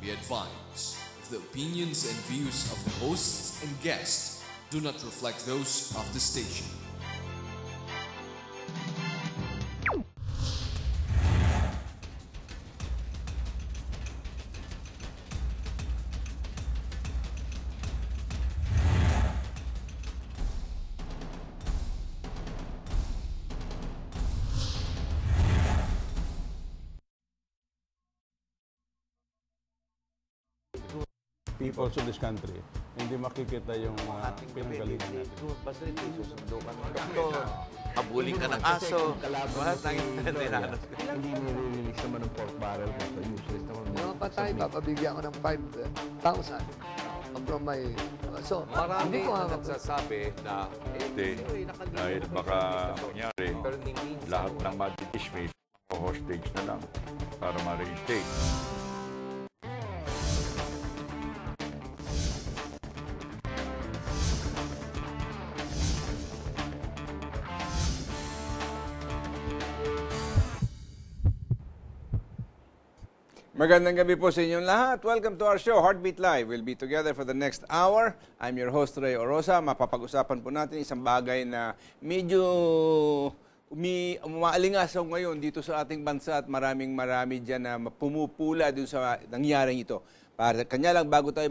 Be advised, the opinions and views of the hosts and guests do not reflect those of the station. People of this country, hindi makikita yung pinanggalingan natin. Basta ito, susundukan ng doktor, habulin ka ng aso, lahat ng tinanos. Hindi nire-release naman ng pork barrel kasi useless naman. Yung patay, papabigyan ko ng 5,000 from my... So, Marami hindi ko na nagsasabi na Hindi. Dahil baka mangyari, lahat ng madidismiss o hostage na lang para ma-reinstate. Magandang gabi po sa inyong lahat. Welcome to our show, Heartbeat Live. We'll be together for the next hour. I'm your host, Ray Orosa. Mapapag-usapan po natin isang bagay na medyo umaalingasaw ngayon dito sa ating bansa at marami dyan na pumupula dun sa nangyaring ito. Para kanya lang bago tayo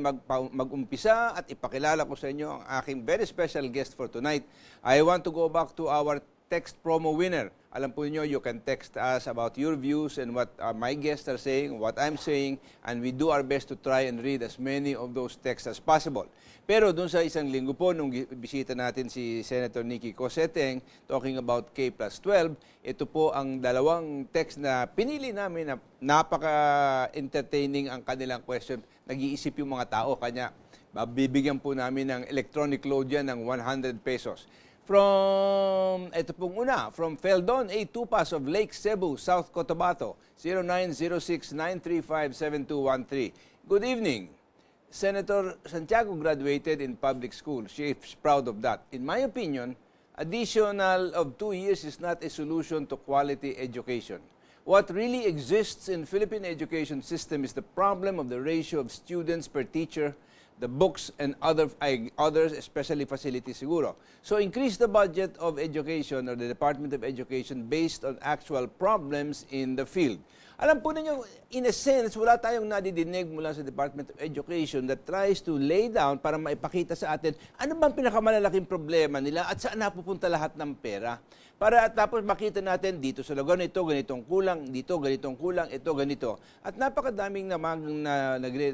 mag-umpisa at ipakilala ko sa inyo ang aking very special guest for tonight, I want to go back to our text promo winner. Alam po niyo, you can text us about your views and what my guests are saying, what I'm saying, and we do our best to try and read as many of those texts as possible. Pero dun sa isang linggo po, nung bisita natin si Senator Nikki Cosseteng talking about K+12, ito po ang dalawang text na pinili namin na napaka-entertaining ang kanilang question. Nag-iisip yung mga tao, kanya bibigyan po namin ng electronic load yan ng 100 pesos. Ito pong una, from Feldon A. Tupas of Lake Cebu, South Cotabato, 0906-935-7213. Good evening. Senator Santiago graduated in public school. She is proud of that. In my opinion, additional of 2 years is not a solution to quality education. What really exists in Philippine education system is the problem of the ratio of students per teacher, the books and others, especially facilities siguro. So increase the budget of education or the Department of Education based on actual problems in the field. Alam po ninyo, in a sense, wala tayong nadidinig mula sa Department of Education that tries to lay down para maipakita sa atin ano bang pinakamalalaking problema nila at saan napupunta lahat ng pera. Para tapos makita natin dito sa lugar nito, ganitong kulang, dito, ganitong kulang, ito, ganito. At napakadaming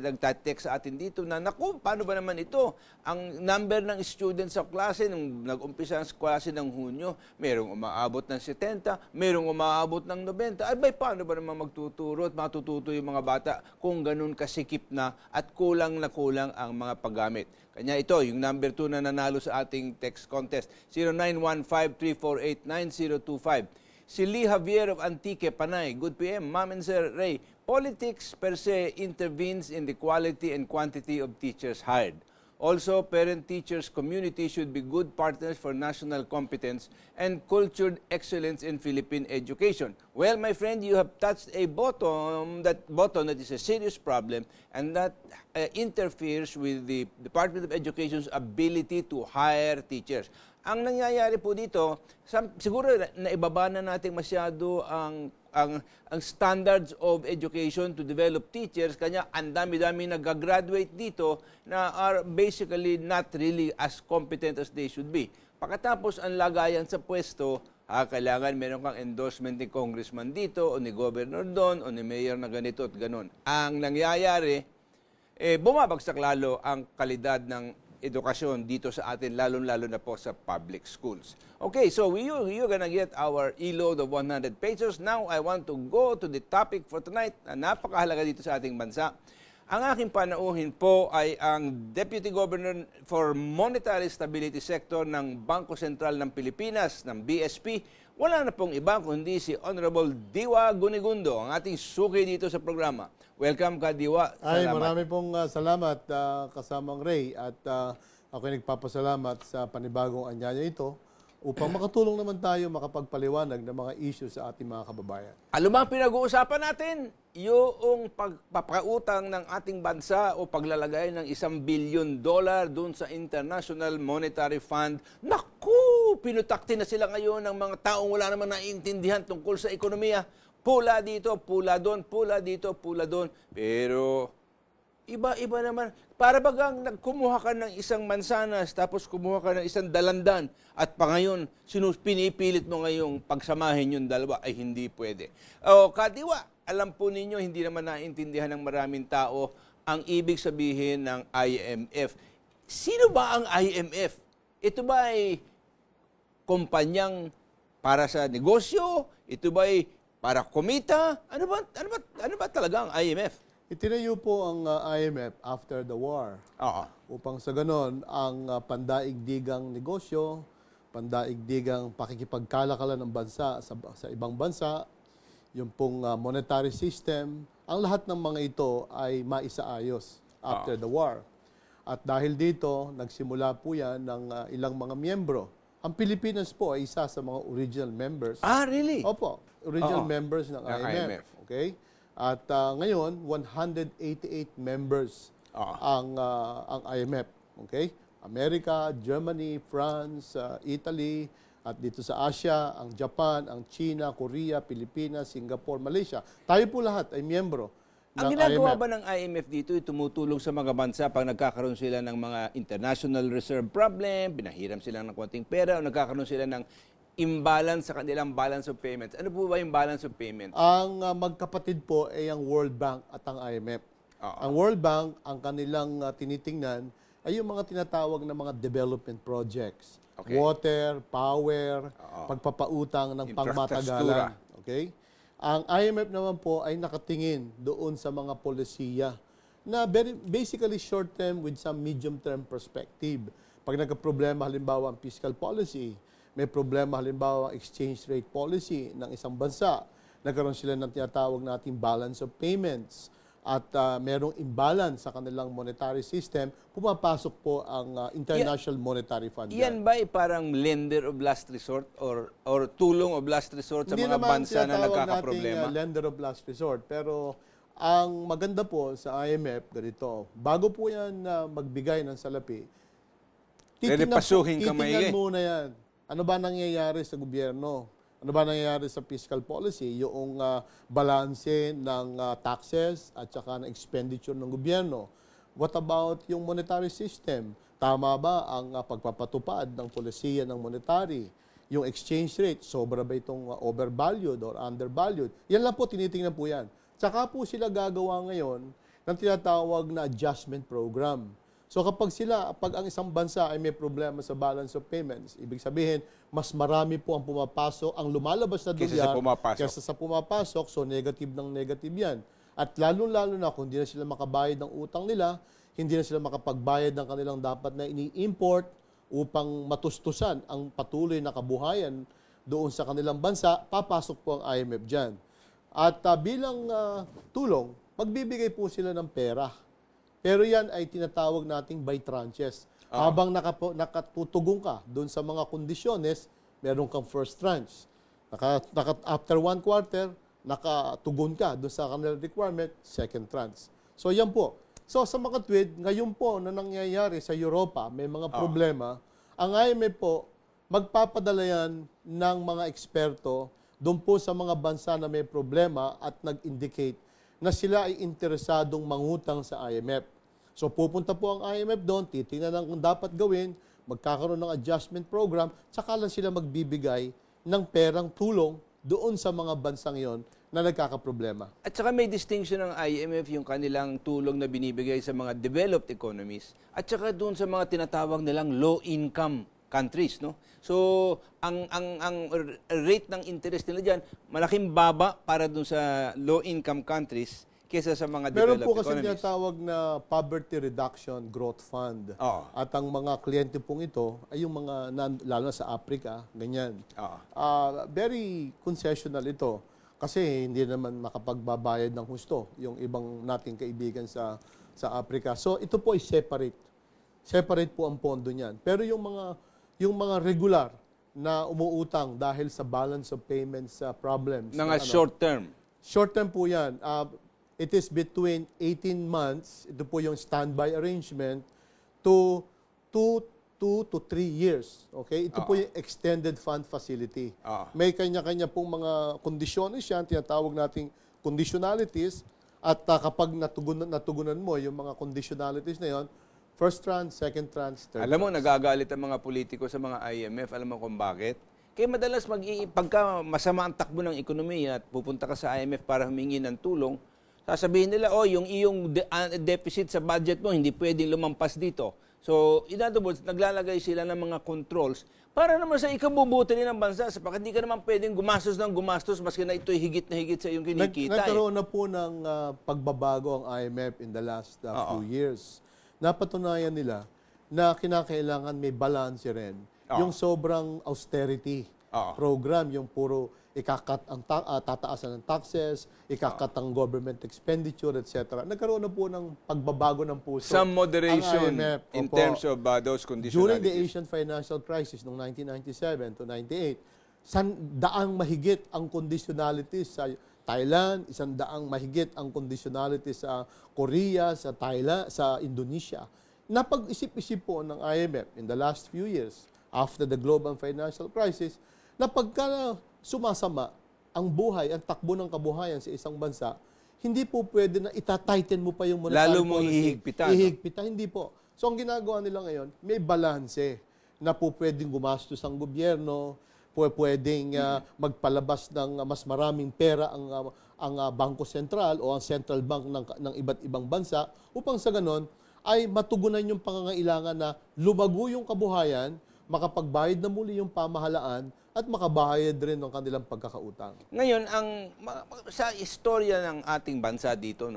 nagtatext sa atin dito na, naku, paano ba naman ito? Ang number ng students sa klase, nung nag-umpisa ang klase ng Hunyo, merong umaabot ng 70, merong umaabot ng 90. Ay, paano ba naman magtuturo at matututo yung mga bata kung ganun kasikip na at kulang na kulang ang mga paggamit? Kanya ito, yung number 2 na nanalo sa ating text contest, 0915-348-9025. Si Lee Javier of Antique, Panay. Good PM, Ma'am and Sir Ray. Politics per se intervenes in the quality and quantity of teachers hired. Also, parent-teachers community should be good partners for national competence and cultured excellence in Philippine education. Well, my friend, you have touched a button that is a serious problem and that interferes with the Department of Education's ability to hire teachers. Ang nangyayari po dito, siguro naibaba na natin masyado ang standards of education to develop teachers, kanya ang dami-dami nag-graduate dito na are basically not really as competent as they should be. Pagkatapos ang lagayan sa pwesto, kailangan meron kang endorsement ni congressman dito, o ni governor doon, o ni mayor na ganito at ganon. Ang nangyayari, bumabagsak lalo ang kalidad ng edukasyon dito sa atin, lalo-lalo na po sa public schools. Okay, so you're gonna get our e-load of 100 pesos. Now, I want to go to the topic for tonight na napakahalaga dito sa ating bansa. Ang aking panauhin po ay ang Deputy Governor for Monetary Stability Sector ng Bangko Sentral ng Pilipinas, ng BSP. Wala na pong iba kundi si Honorable Diwa Gunigundo, ang ating suki dito sa programa. Welcome ka, Diwa. Ay, marami pong salamat kasamang Ray at ako'y nagpapasalamat sa panibagong anyaya ito upang makatulong naman tayo makapagpaliwanag ng mga issue sa ating mga kababayan. Ano ba ang pinag-uusapan natin? Yung pagpapautang ng ating bansa o paglalagay ng $1 billion doon sa International Monetary Fund. Naku! Pinutakti na sila ngayon ng mga taong wala naman naiintindihan tungkol sa ekonomiya. Pula dito, pula doon, pula dito, pula doon. Pero iba-iba naman. Para bagang nagkumuha ka ng isang mansanas, tapos kumuha ka ng isang dalandan, at pa ngayon, pinipilit mo ngayong pagsamahin yung dalawa, ay hindi pwede. O, kadiwa, alam po ninyo, hindi naman naintindihan ng maraming tao ang ibig sabihin ng IMF. Sino ba ang IMF? Ito ba ay kumpanyang para sa negosyo? Ito ba ay para kumita? Ano ba talaga ang IMF? Itinayo po ang IMF after the war. Upang sa ganon, ang pandaigdigang negosyo, pandaigdigang pakikipagkalakalan ng bansa sa ibang bansa, yung pong monetary system, ang lahat ng mga ito ay maisaayos after the war. At dahil dito, nagsimula po yan ng ilang mga miyembro. Ang Pilipinas po ay isa sa mga original members. Really? Opo, original members ng IMF. Okay? At ngayon, 188 members ang IMF. Okay? Amerika, Germany, France, Italy, at dito sa Asia, ang Japan, ang China, Korea, Pilipinas, Singapore, Malaysia. Tayo po lahat ay miyembro ng Ang ginagawa IMF. ba ng IMF dito ay tumutulong sa mga bansa pag nagkakaroon sila ng mga international reserve problem, pinahiram sila ng konting pera, o nagkakaroon sila ng imbalance sa kanilang balance of payments. Ano po ba yung balance of payments? Ang magkapatid po ay ang World Bank at ang IMF. Ang World Bank, ang kanilang tinitingnan ay yung mga tinatawag na mga development projects. Okay. Water, power, pagpapautang ng pangmatagalan. Okay? Ang IMF naman po ay nakatingin doon sa mga polisiya na basically short-term with some medium-term perspective. Pag nagka-problema halimbawa ang fiscal policy, may problema halimbawa ang exchange rate policy ng isang bansa, nagkaroon sila ng tinatawag nating balance of payments at merong imbalance sa kanilang monetary system, pumapasok po ang International Monetary Fund. Iyan ba ay parang lender of last resort or tulong of last resort sa mga bansa na nagkakaproblema? Hindi naman lender of last resort, pero ang maganda po sa IMF, ganito, bago po yan magbigay ng salapi, titingnan muna yan. Ano ba nangyayari sa gobyerno? Ano ba nangyayari sa fiscal policy? Yung balanse ng taxes at saka ng expenditure ng gobyerno. What about yung monetary system? Tama ba ang pagpapatupad ng polisiya ng monetary? Yung exchange rate, sobra ba itong overvalued or undervalued? Yan lang po, tinitingnan po yan. Tsaka po sila gagawa ngayon ng tinatawag na adjustment program. So kapag ang isang bansa ay may problema sa balance of payments, ibig sabihin, mas marami po ang pumapasok, ang lumalabas na dolyar kaysa sa pumapasok, so negative ng negative yan. At lalo-lalo na kung hindi na sila makabayad ng utang nila, hindi na sila makapagbayad ng kanilang dapat na ini-import upang matustusan ang patuloy na kabuhayan doon sa kanilang bansa, papasok po ang IMF dyan. At bilang tulong, magbibigay po sila ng pera. Pero yan ay tinatawag nating by tranches. Habang nakatutugon ka doon sa mga kondisyones, meron kang first tranche. After 1 quarter, nakatugon ka doon sa kanilang requirement, second tranche. So yan po. So sa mga tweet, ngayon po na nangyayari sa Europa, may mga problema, ang IMF po, magpapadala yan ng mga eksperto doon po sa mga bansa na may problema at nag-indicate na sila ay interesadong mangutang sa IMF. So pupunta po ang IMF doon, titingnan ang kung dapat gawin, magkakaroon ng adjustment program, tsaka lang sila magbibigay ng perang tulong doon sa mga bansang yon na nagkakaproblema. At saka may distinction ng IMF yung kanilang tulong na binibigay sa mga developed economies at saka doon sa mga tinatawag nilang low-income countries, no? So ang rate ng interest nila diyan malaking baba para doon sa low-income countries kaysa sa mga developed economies. Meron po kasi tinatawag na Poverty Reduction Growth Fund. At ang mga kliyente pong ito ay yung mga, lalo na sa Africa, ganyan. Very concessional ito. Kasi hindi naman makapagbabayad ng husto yung ibang nating kaibigan sa Africa. So ito po ay separate. Separate po ang pondo niyan. Pero yung mga regular na umuutang dahil sa balance of payments problems. Mga short term. Short term po yan. It is between 18 months, ito po yung standby arrangement, to 2 to 3 years. Okay? Ito po yung extended fund facility. May kanya-kanya pong mga kondisyones yan, tinatawag nating conditionalities, at kapag natugunan mo yung mga conditionalities na yon, first tranche, second tranche, third Alam mo, tranche. nagagalit ang mga politiko sa mga IMF. Alam mo kung bakit? Kaya madalas pagka masama ang takbo ng ekonomiya at pupunta ka sa IMF para humingi ng tulong, sasabihin nila, yung iyong deficit sa budget mo, hindi pwedeng lumampas dito. So, in other words, naglalagay sila ng mga controls para naman sa ikabubuti rin ng bansa. Sapagkat hindi ka naman pwedeng gumastos ng gumastos maski na ito'y higit na higit sa iyong kinikita. Nagkaroon na po ng pagbabago ang IMF in the last few years. Napatunayan nila na kinakailangan may balance rin. Yung sobrang austerity program, yung puro ikakat ang tataasan ng taxes, ikakat ang government expenditure, etc. Nagkaroon na po ng pagbabago ng puso. Some moderation IMF, in terms of those conditionalities. During the Asian financial crisis noong 1997 to 98, daang mahigit ang conditionalities sa Thailand, 100 mahigit ang conditionalities sa Korea, sa Thailand, sa Indonesia. Napag-isip-isip po ng IMF in the last few years after the global financial crisis na pagka sumasama ang buhay, ang takbo ng kabuhayan sa isang bansa, hindi po pwede na itatighten mo pa yung monetary Lalo mong policy. ihigpitan. Ihigpitan, hindi po. So ang ginagawa nila ngayon, may balanse na po pwedeng gumastos ang gobyerno, pwedeng magpalabas ng mas maraming pera ang Bangko Sentral o ang Central Bank ng iba't ibang bansa upang sa ganon ay matugunan yung pangangailangan na lumago yung kabuhayan, makapagbayad na muli yung pamahalaan at makabayad rin ng kanilang pagkakautang. Ngayon, sa istorya ng ating bansa dito,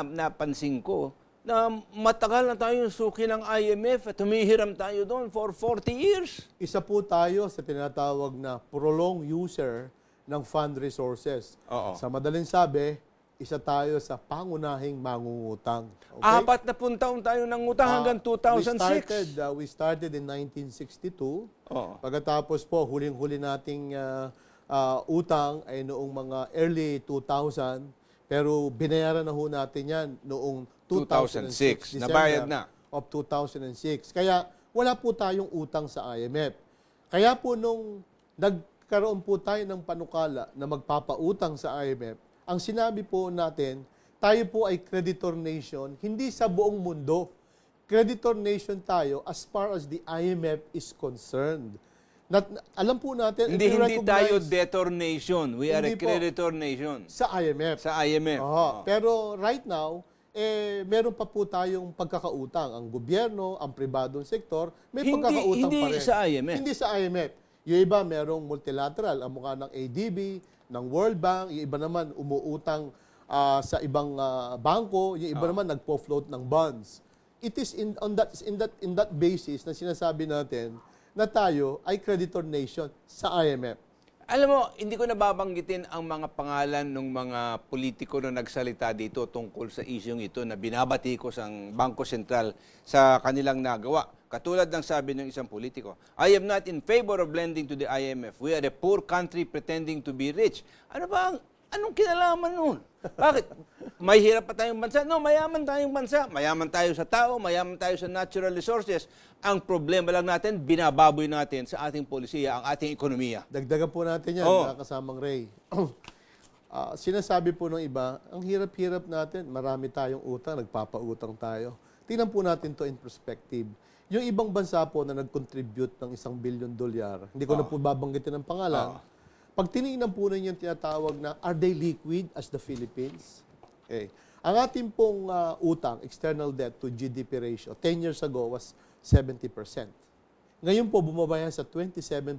napansin ko na matagal na tayong suki ng IMF at humihiram tayo doon for 40 years. Isa po tayo sa tinatawag na prolonged user ng fund resources. Sa madaling sabi, isa tayo sa pangunahing mangungutang. Okay? 40 taon tayo ng utang hanggang 2006. We started in 1962. Pagkatapos po, huling-huli nating utang ay noong mga early 2000. Pero binayaran na ho natin yan noong 2006. Nabayad na. Of 2006. Kaya wala po tayong utang sa IMF. Kaya po nung nagkaroon po tayo ng panukala na magpapautang sa IMF, ang sinabi po natin, tayo po ay creditor nation, hindi sa buong mundo. Creditor nation tayo as far as the IMF is concerned. Alam po natin, hindi tayo debtor nation. We are a creditor nation. Sa IMF. Sa IMF. Pero right now, meron pa po tayong pagkakautang. Ang gobyerno, ang pribadong sektor, may pagkakautang pa rin. Hindi sa IMF. Hindi sa IMF. Yung iba merong multilateral, ang mukha ng ADB, ng World Bank, yung iba naman umuutang sa ibang bangko, yung iba naman nagpo-float ng bonds. It is in that basis na sinasabi natin na tayo ay creditor nation sa IMF. Alam mo, hindi ko nababanggitin ang mga pangalan ng mga politiko na nagsalita dito tungkol sa isyong ito na binabatikos ang Bangko Sentral sa kanilang nagawa. Katulad ng sabi ng isang politiko, I am not in favor of lending to the IMF. We are a poor country pretending to be rich. Anong kinalaman nun? Bakit? May hirap pa tayong bansa? No, mayaman tayong bansa. Mayaman tayo sa tao, mayaman tayo sa natural resources. Ang problema lang natin, binababoy natin sa ating polisiya, ang ating ekonomiya. Dagdagan po natin yan, mga kasamang Ray. Sinasabi po ng iba, ang hirap-hirap natin, marami tayong utang, nagpapautang tayo. Tingnan po natin to in perspective. Yung ibang bansa po na nag-contribute ng $1 billion, hindi ko na po babanggitin ang pangalan, pag tinignan po ninyo yung tinatawag na, are they liquid as the Philippines? Okay. Ang ating pong utang, external debt to GDP ratio, 10 years ago was 70%. Ngayon po, bumaba yan sa 27.4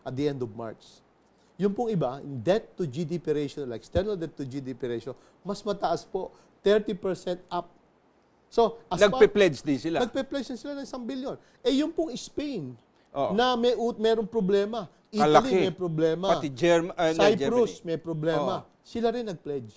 at the end of March. Yung pong iba, debt to GDP ratio, like external debt to GDP ratio, mas mataas po, 30% up. So, nagpe-pledge din sila. Nagpe-pledge sila ng $1 billion. Yung pong Spain, na merong problema. Italy Kalaki. may problema. Pati Cyprus may problema. Sila rin nag-pledge.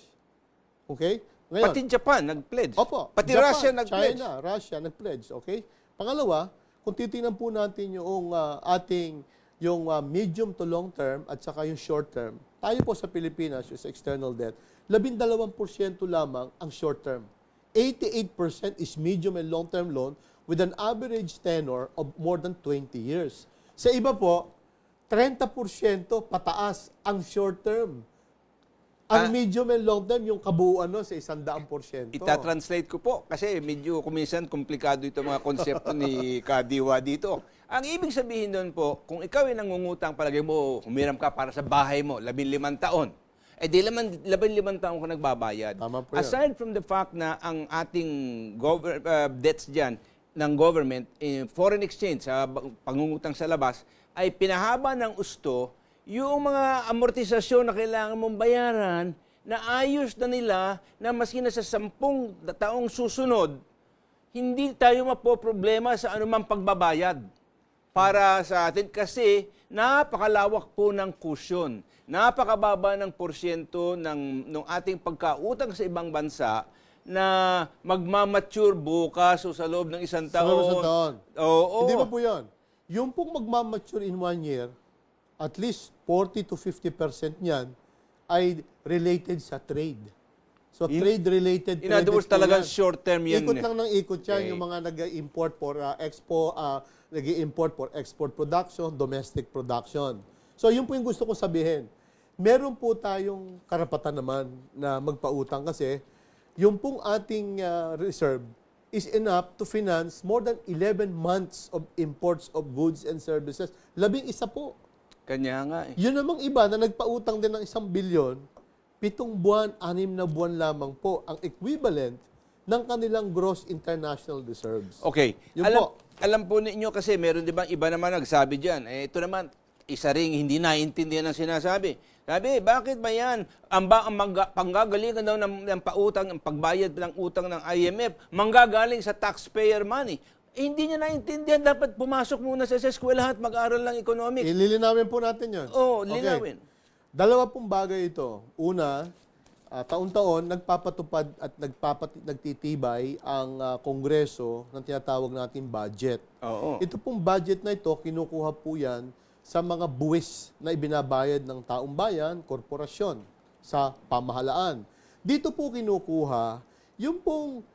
Okay? Ngayon, pati Japan nag-pledge. Opo. Pati Japan, Russia nag-pledge. China, Russia nag-pledge. Okay? Pangalawa, kung titingnan po natin yung medium to long term at saka yung short term, tayo po sa Pilipinas, yung sa external debt, 12% lamang ang short term. 88% is medium and long term loan with an average tenor of more than 20 years. Sa iba po, 30% pataas ang short term. Ang medium and long term, yung kabuuan sa 100%. Ita-translate ko po kasi medyo kuminsan komplikado ito mga konsepto ni Kadiwa dito. Ang ibig sabihin doon po, kung ikaw ay nangungutang, palagay mo, humiram ka para sa bahay mo, 15 taon. Eh di 15 taon ka nagbabayad. Tama po yan. Aside from the fact na ang ating debts dyan ng government, foreign exchange, sa pangungutang sa labas, ay pinahaba ng gusto yung mga amortisasyon na kailangan mong bayaran na ayos na nila na maski na sa 10 taong susunod, hindi tayo mapoproblema sa anumang pagbabayad para sa atin kasi napakalawak po ng cushion. Napakababa ng porsyento ng ating pagkautang sa ibang bansa na magmamature bukas o sa loob ng isang taon. Oo. Hindi ba po yan? Yung pong magmamature in 1 year, at least 40 to 50% niyan ay related sa trade. So, trade-related In other words, talagang short-term yan. Ikot lang ng ikot yan, yung mga nag-import for export production, domestic production. So, yun po yung gusto ko sabihin. Meron po tayong karapatan naman na magpautang kasi yung pong ating reserve is enough to finance more than 11 months of imports of goods and services. 11 po. Kanya nga eh. Yun namang iba na nagpautang din ng 1 bilyon, 7 buwan, 6 na buwan lamang po ang equivalent ng kanilang gross international reserves. Okay. Yun po. Alam po ninyo kasi meron di ba iba naman nagsabi diyan. Ito naman isa ring hindi naintindihan ang sinasabi. Sabi, bakit ba yan? Ang panggagalingan daw ng pautang, ang pagbayad ng utang ng IMF, manggagaling sa taxpayer money. Hindi niya naintindihan, dapat pumasok muna sa eskwelahan at mag-aral ng economics. Ililinawin po natin yun. Oo, linawin. Dalawa pong bagay ito. Una, taon-taon, nagpapatupad at nagtitibay ang Kongreso ng tinatawag natin budget. Oo. Ito pong budget na ito, kinukuha po yan sa mga buwis na ibinabayad ng taong bayan, korporasyon, sa pamahalaan. Dito po kinukuha yung pong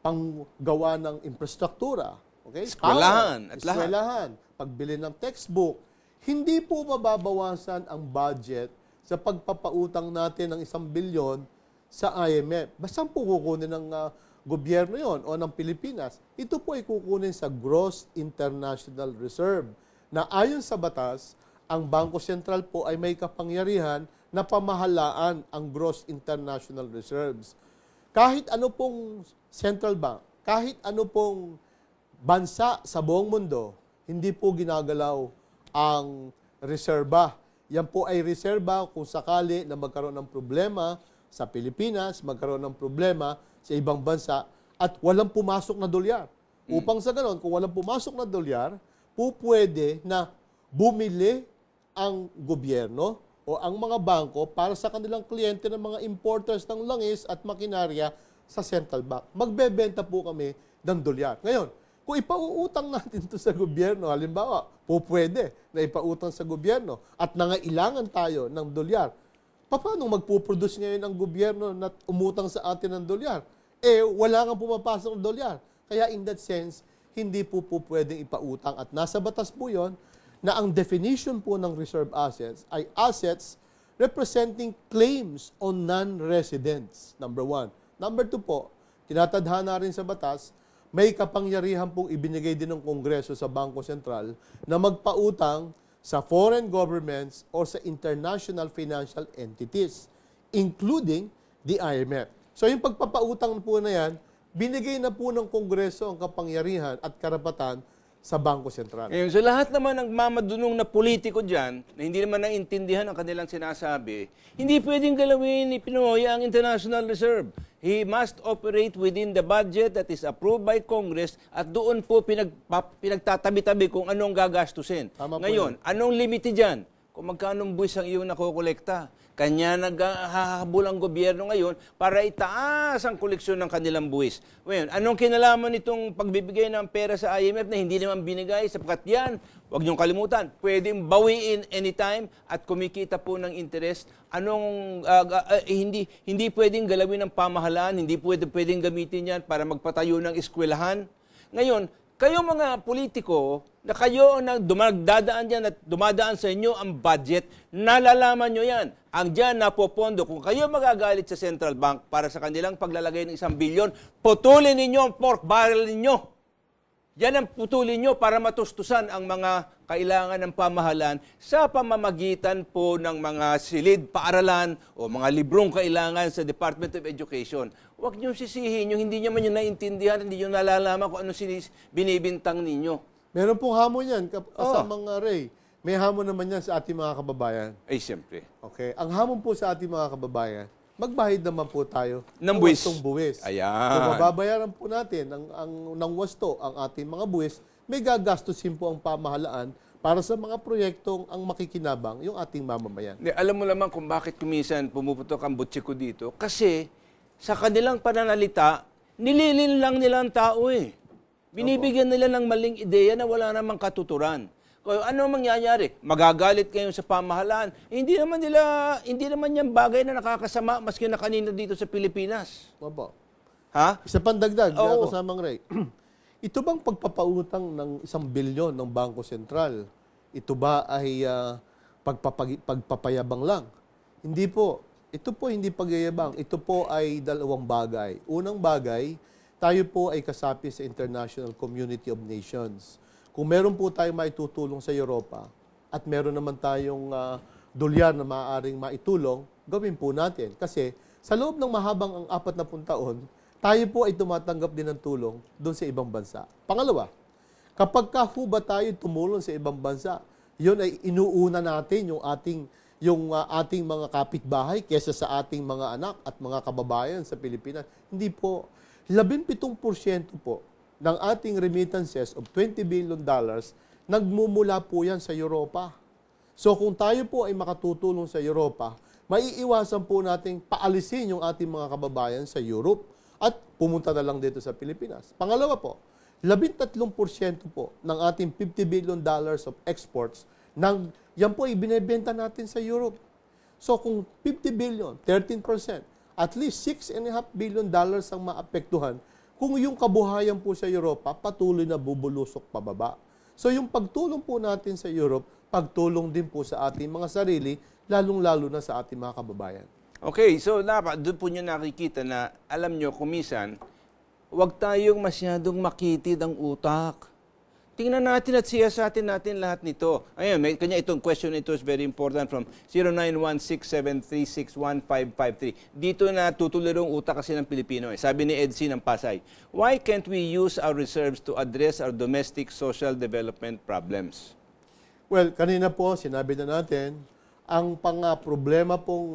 panggawa ng infrastruktura. Okay? Eskwelahan at lahat. Eskwelahan, pagbili ng textbook. Hindi po mababawasan ang budget sa pagpapautang natin ng 1 bilyon sa IMF. Basta po kukunin ng gobyerno yon o ng Pilipinas. Ito po ay kukunin sa Gross International Reserve na ayon sa batas, ang Bangko Sentral po ay may kapangyarihan na pamahalaan ang Gross International Reserves. Kahit ano pong central bank, kahit ano pong bansa sa buong mundo, hindi po ginagalaw ang reserba. Yan po ay reserba kung sakali na magkaroon ng problema sa Pilipinas, magkaroon ng problema sa ibang bansa at walang pumasok na dolyar. Upang sa ganon, kung walang pumasok na dolyar, po pwede na bumili ang gobyerno o ang mga bangko para sa kanilang kliyente ng mga importers ng langis at makinarya sa central bank. Magbebenta po kami ng dolyar. Ngayon, kung ipauutang natin ito sa gobyerno, halimbawa, po pwede na ipautang sa gobyerno at nangailangan tayo ng dolyar, paano magpuproduce ngayon ang gobyerno na umutang sa atin ng dolyar? Wala nga pumapasok ng dolyar. Kaya in that sense, hindi po pwedeng ipautang. At nasa batas po yon na ang definition po ng reserve assets ay assets representing claims on non-residents, number 1. Number 2 po, tinatadhana rin sa batas, may kapangyarihan pong ibinigay din ng Kongreso sa Bangko Sentral na magpautang sa foreign governments or sa international financial entities, including the IMF. So yung pagpapautang po na yan, binigay na po ng Kongreso ang kapangyarihan at karapatan sa Bangko Sentral. Ngayon, sa lahat naman ng mamadunong na politiko dyan, na hindi naman naintindihan ang kanilang sinasabi, hindi pwedeng galawin ni Pinoy ang International Reserve. He must operate within the budget that is approved by Congress at doon po pinagtatabi-tabi kung anong gagastusin. Tama po Ngayon, yan. anong limite dyan? Kung magkano buwis ang iyong nakokolekta. Kanya naghahabol ang gobyerno ngayon para itaas ang koleksyon ng kanilang buwis. Ngayon, anong kinalaman nitong pagbibigay ng pera sa IMF na hindi naman binigay? Sapagkat yan, huwag niyong kalimutan, pwedeng bawiin anytime at kumikita po ng interest. Hindi pwedeng galawin ng pamahalaan, hindi pwedeng gamitin yan para magpatayo ng eskwelahan. Ngayon, kayo mga politiko, na kayo na dumadaan dyan at dumadaan sa inyo ang budget, nalalaman nyo yan. Ang dyan napopondo, kung kayo magagalit sa Central Bank para sa kanilang paglalagay ng 1 bilyon, putulin ninyo ang pork barrel ninyo. Yan ang putulin nyo para matustusan ang mga kailangan ng pamahalaan sa pamamagitan po ng mga silid paaralan o mga librong kailangan sa Department of Education. Huwag nyo sisihin yung hindi nyo man yung naintindihan, hindi nyo nalalaman kung ano binibintang ninyo. Meron pong hamon yan, kasamang Ray. May hamon naman yan sa ating mga kababayan. Ay, siyempre. Okay. Ang hamon po sa ating mga kababayan, magbayad naman po tayo ng buwis. wastong buwis. Ayan. Kung mababayaran po natin ng wasto ang ating mga buwis, may gagastusin po ang pamahalaan para sa mga proyektong ang makikinabang yung ating mamamayan. Alam mo naman kung bakit kumisan pumuputok ang butsi ko dito? Kasi sa kanilang pananalita, nililin lang nila ang tao eh. Binibigyan nila ng maling ideya na wala namang katuturan. Kaya ano mangyayari? Magagalit kayo sa pamahalaan. Hindi naman yan bagay na nakakasama maski na kanino dito sa Pilipinas. Opo. Ha? Isa pang dagdag, Oo. kasamang Ray. Ito bang pagpapautang ng 1 bilyon ng Bangko Sentral, ito ba ay pagpapayabang lang? Hindi po. Ito po hindi pagyayabang. Ito po ay dalawang bagay. Unang bagay, tayo po ay kasapi sa International Community of Nations. Kung meron po tayong maitutulong sa Europa at meron naman tayong dolyar na maaaring maitulong, gawin po natin. Kasi sa loob ng mahabang ang 40 taon, tayo po ay tumatanggap din ng tulong doon sa ibang bansa. Pangalawa, kapag kahuba tayo tumulong sa ibang bansa, yun ay inuuna natin yung ating mga kapitbahay kesa sa ating mga anak at mga kababayan sa Pilipinas. Hindi po. 17% po ng ating remittances of $20 billion, nagmumula po yan sa Europa. So kung tayo po ay makatutulong sa Europa, maiiwasan po nating paalisin yung ating mga kababayan sa Europe at pumunta na lang dito sa Pilipinas. Pangalawa po, 13% po ng ating $50 billion of exports, yan po ay binebenta natin sa Europe. So kung 50 billion, 13%, at least $6.5 billion ang maapektuhan kung yung kabuhayan po sa Europa patuloy na bubulusok pababa. So yung pagtulong po natin sa Europe, pagtulong din po sa ating mga sarili, lalong-lalo na sa ating mga kababayan. Okay, so doon po nyo nakikita na, alam nyo, kumisan, huwag tayong masyadong makitid ang utak. Tingnan natin at siyasatin natin lahat nito. Ayun, kanya itong question ito is very important from 091673615553. Dito na tutulirong utak kasi ng Pilipino. Sabi ni Edsi ng Pasay, why can't we use our reserves to address our domestic social development problems? Well, kanina po, sinabi na natin, ang problema pong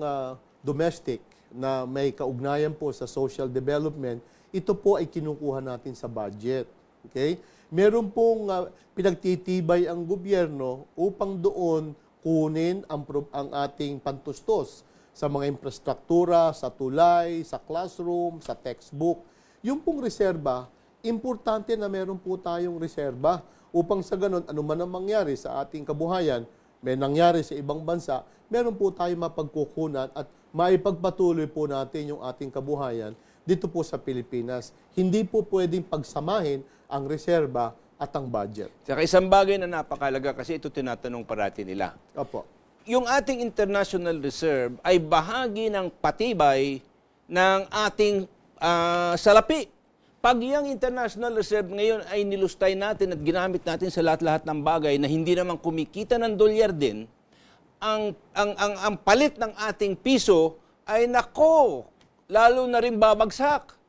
domestic na may kaugnayan po sa social development, ito po ay kinukuha natin sa budget. Okay? Meron pong pinagtitibay ang gobyerno upang doon kunin ang ating pantustos sa mga infrastruktura, sa tulay, sa classroom, sa textbook. Yung pong reserba, importante na meron po tayong reserba upang sa ganun, anuman ang mangyari sa ating kabuhayan, may nangyari sa ibang bansa, meron po tayong mapagkukunan at maipagpatuloy po natin yung ating kabuhayan dito po sa Pilipinas. Hindi po pwedeng pagsamahin ang reserba at ang budget. Saka isang bagay na napakalaga kasi ito tinatanong parati nila. Opo. Yung ating international reserve ay bahagi ng patibay ng ating salapi. Pag yung international reserve ngayon ay nilustay natin at ginamit natin sa lahat-lahat ng bagay na hindi naman kumikita ng dolyar din, ang palit ng ating piso ay nako, lalo na rin babagsak.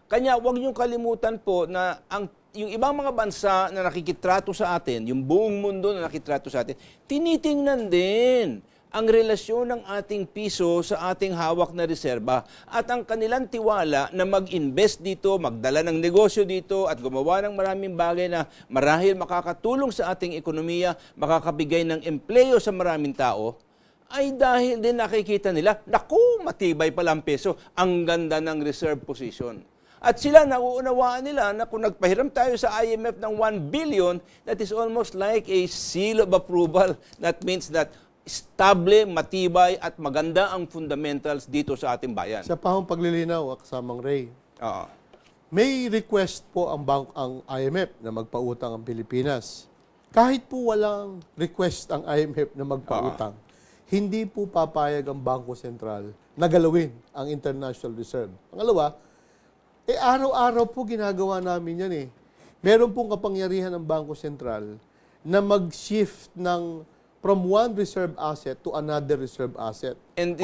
Kanya huwag niyong kalimutan po na yung ibang mga bansa na nakikitrato sa atin, yung buong mundo na nakikitrato sa atin, tinitingnan din ang relasyon ng ating piso sa ating hawak na reserba at ang kanilang tiwala na mag-invest dito, magdala ng negosyo dito at gumawa ng maraming bagay na marahil makakatulong sa ating ekonomiya, makakabigay ng empleo sa maraming tao, ay dahil din nakikita nila, naku, matibay pala ang peso, ang ganda ng reserve position. At sila, nauunawaan nila na kung nagpahiram tayo sa IMF ng 1 billion, that is almost like a seal of approval. That means that stable, matibay, at maganda ang fundamentals dito sa ating bayan. Sa pahong paglilinaw, kasamang Ray, Oo. may request po ang IMF na magpautang ang Pilipinas. Kahit po walang request ang IMF na magpautang, hindi po papayag ang Bangko Sentral na galawin ang International Reserve. Pangalawa, araw-araw po ginagawa namin yan eh. Meron pong kapangyarihan ng Bangko Sentral na mag-shift from one reserve asset to another reserve asset. And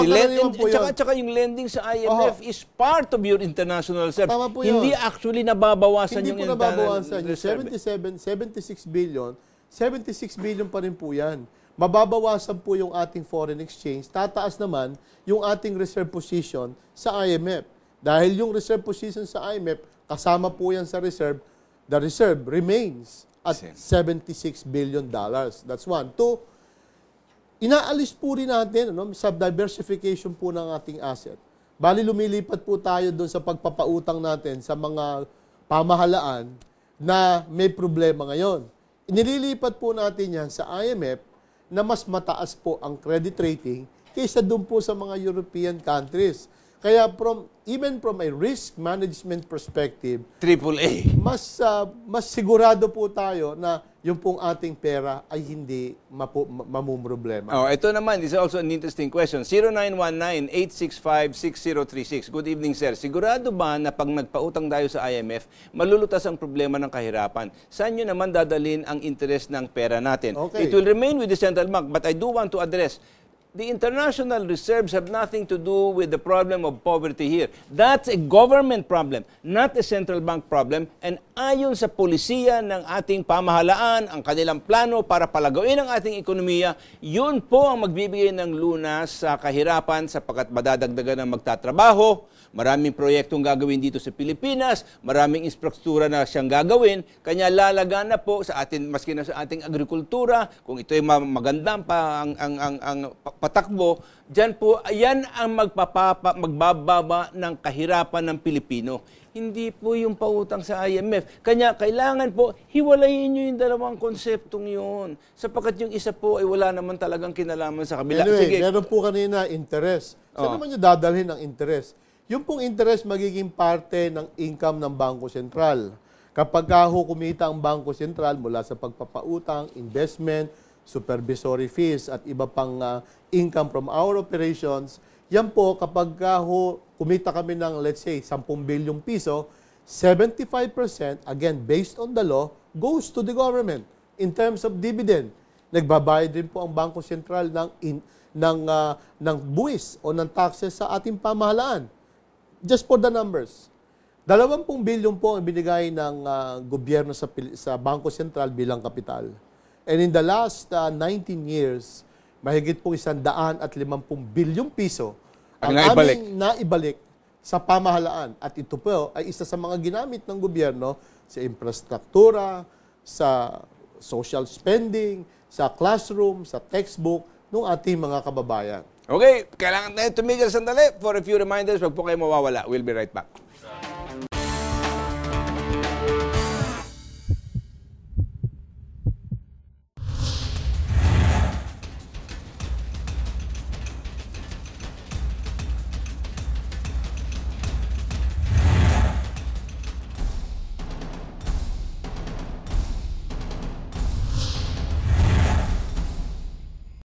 tsaka yung lending sa IMF is part of your international reserve. Tama po yun. Hindi actually nababawasan Hindi yung po nababawasan. Yung reserve. 76 billion pa rin po yan. Mababawasan po yung ating foreign exchange. Tataas naman yung ating reserve position sa IMF. Dahil yung reserve position sa IMF, kasama po yan sa reserve, the reserve remains at $76 billion. That's one. Two, inaalis po rin natin sa diversification po ng ating asset. Bali, lumilipat po tayo doon sa pagpapautang natin sa mga pamahalaan na may problema ngayon. Inililipat po natin yan sa IMF na mas mataas po ang credit rating kaysa doon po sa mga European countries. Kaya even from a risk management perspective, AAA. mas sigurado po tayo na yung pong ating pera ay hindi mamumroblema. Ito naman is also an interesting question. 0919-865-6036. Good evening, sir. Sigurado ba na pag nagpautang tayo sa IMF, malulutas ang problema ng kahirapan? Saan nyo naman dadalhin ang interest ng pera natin? Okay. It will remain with the central bank, but I do want to address the international reserves have nothing to do with the problem of poverty here. That's a government problem, not a central bank problem. And ayon sa polisiya ng ating pamahalaan, ang kanilang plano para palagawin ang ating ekonomiya, yun po ang magbibigay ng lunas sa kahirapan sapagkat madadagdagan ng magtatrabaho. Maraming proyektong gagawin dito sa Pilipinas, maraming infrastruktura na siyang gagawin, kanya lalagan na po sa atin, maski na sa ating agrikultura, kung ito ay magandang ang patakbo, dyan po, yan ang magbababa ng kahirapan ng Pilipino. Hindi po yung pautang sa IMF. Kanya kailangan po, hiwalayin nyo yung dalawang konseptong yun. Sapagkat yung isa po ay wala naman talagang kinalaman sa kabila. Anyway, Sige. meron po kanina interest. Saan naman nyo dadalhin ang interest? Yung pong interest magiging parte ng income ng Bangko Sentral. Kapag kumita ang Bangko Sentral mula sa pagpapautang, investment, supervisory fees at iba pang income from our operations, yan po kapag kumita kami ng let's say 10 bilyong piso, 75%, again based on the law, goes to the government in terms of dividend. Nagbabayad din po ang Bangko Sentral ng buwis o ng taxes sa ating pamahalaan. Just for the numbers. 20 bilyon po ang binigay ng gobyerno sa Bangko Sentral bilang kapital. And in the last 19 years, mahigit po 150 bilyong piso ang aming naibalik sa pamahalaan. At ito po ay isa sa mga ginamit ng gobyerno sa infrastruktura, sa social spending, sa classroom, sa textbook ng ating mga kababayan. Okay, kailangan tayo tumigil sandali. For a few reminders, wag po kayo mawawala. We'll be right back.